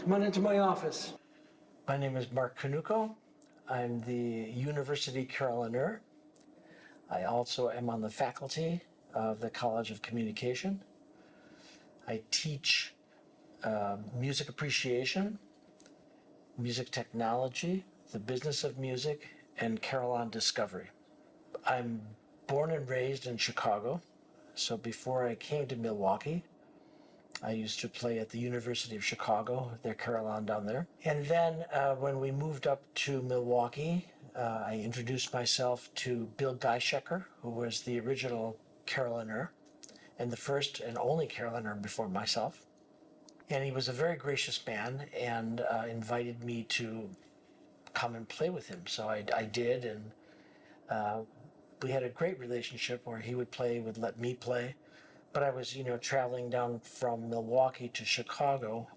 Come on into my office. My name is Konewko. I'm the university carillonneur. I also am on the faculty of the College of Communication. I teach music appreciation, music technology, the business of music, and carillon discovery. I'm born and raised in Chicago, so before I came to Milwaukee, I used to play at the University of Chicago, their carillon down there. And then when we moved up to Milwaukee, I introduced myself to Bill Geishecker, who was the original carillonneur and the first and only carillonneur before myself. And he was a very gracious man and invited me to come and play with him. So I did, and we had a great relationship where he would let me play. But I was, traveling down from Milwaukee to Chicago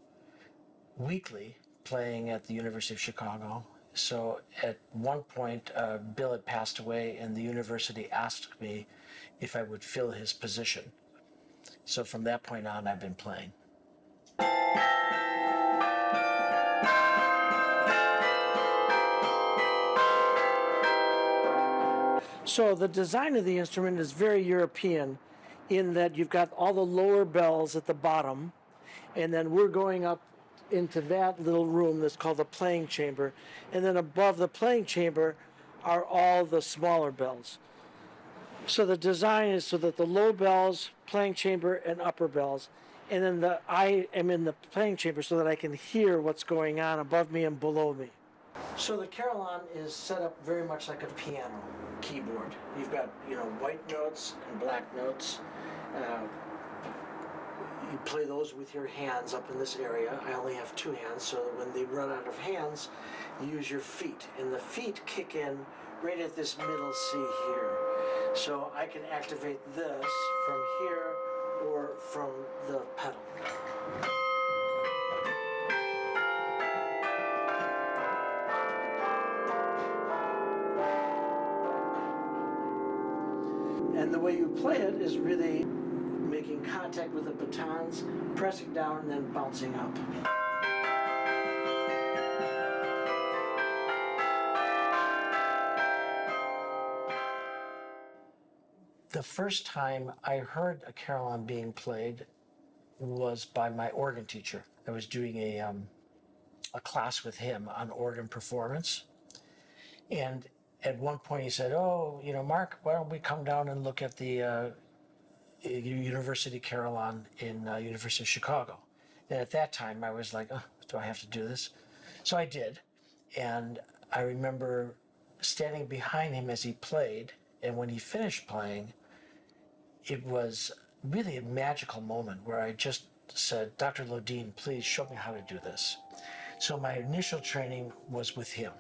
weekly, playing at the University of Chicago. So at one point, Bill had passed away, and the university asked me if I would fill his position. So from that point on, I've been playing. So the design of the instrument is very European, in that you've got all the lower bells at the bottom, and then we're going up into that little room that's called the playing chamber, and then above the playing chamber are all the smaller bells. So the design is so that the low bells, playing chamber, and upper bells, and then I am in the playing chamber so that I can hear what's going on above me and below me. So the carillon is set up very much like a piano keyboard. You've got, white notes and black notes. You play those with your hands up in this area. I only have two hands, so that when they run out of hands, you use your feet. And the feet kick in right at this middle C here. So I can activate this from here or from the pedal. And the way you play it is really making contact with the batons, pressing down, and then bouncing up. The first time I heard a carillon being played was by my organ teacher. I was doing a class with him on organ performance. And at one point he said, Mark, why don't we come down and look at the University Carillon in University of Chicago. And at that time I was like, do I have to do this? So I did. And I remember standing behind him as he played, and when he finished playing, it was really a magical moment where I just said, Dr. Lodin, please show me how to do this. So my initial training was with him.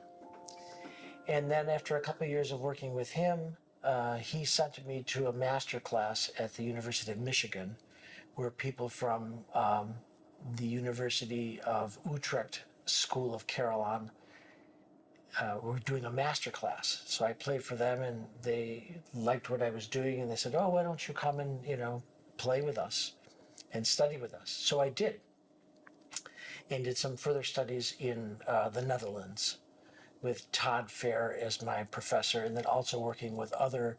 And then after a couple of years of working with him, he sent me to a master class at the University of Michigan, where people from the University of Utrecht School of Carillon were doing a master class. So I played for them, and they liked what I was doing, and they said, why don't you come and, play with us and study with us? So I did, and did some further studies in the Netherlands, with Todd Fair as my professor, and then also working with other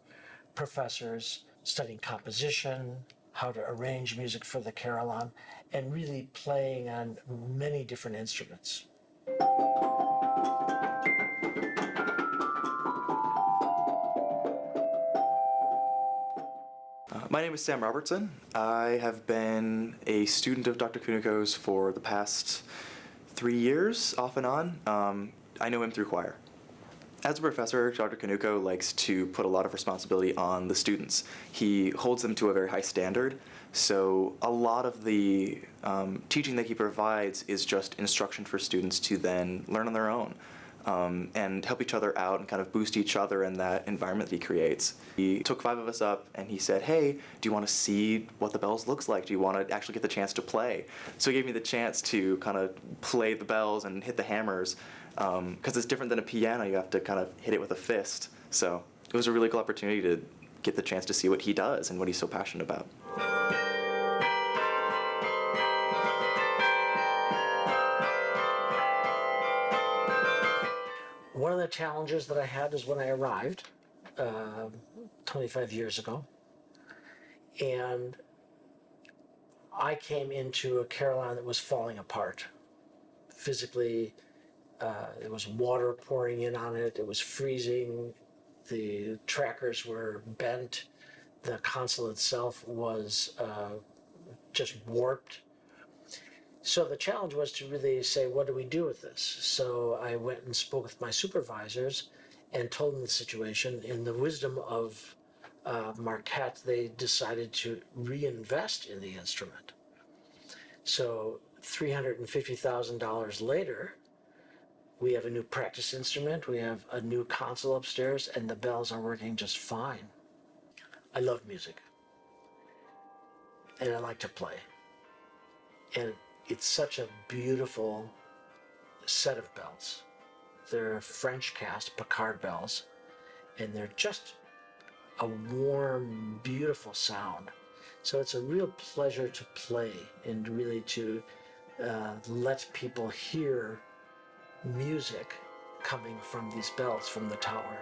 professors, studying composition, how to arrange music for the carillon, and really playing on many different instruments. My name is Sam Robertson. I have been a student of Dr. Konewko's for the past 3 years, off and on. I know him through choir. As a professor, Dr. Konewko likes to put a lot of responsibility on the students. He holds them to a very high standard, so a lot of the teaching that he provides is just instruction for students to then learn on their own and help each other out and kind of boost each other in that environment that he creates. He took 5 of us up and he said, hey, do you want to see what the bells looks like? Do you want to actually get the chance to play? So he gave me the chance to kind of play the bells and hit the hammers. Because it's different than a piano, you have to kind of hit it with a fist. So it was a really cool opportunity to get the chance to see what he does and what he's so passionate about. one of the challenges that I had is when I arrived 25 years ago, and I came into a carillon that was falling apart. Physically, there was water pouring in on it, it was freezing, the trackers were bent, the console itself was just warped. So the challenge was to really say, what do we do with this? So I went and spoke with my supervisors and told them the situation. In the wisdom of Marquette, they decided to reinvest in the instrument. So $350,000 later, we have a new practice instrument, we have a new console upstairs, and the bells are working just fine. I love music, and I like to play. And it's such a beautiful set of bells. They're French cast Picard bells, and they're just a warm, beautiful sound. So it's a real pleasure to play and really to let people hear music coming from these bells from the tower.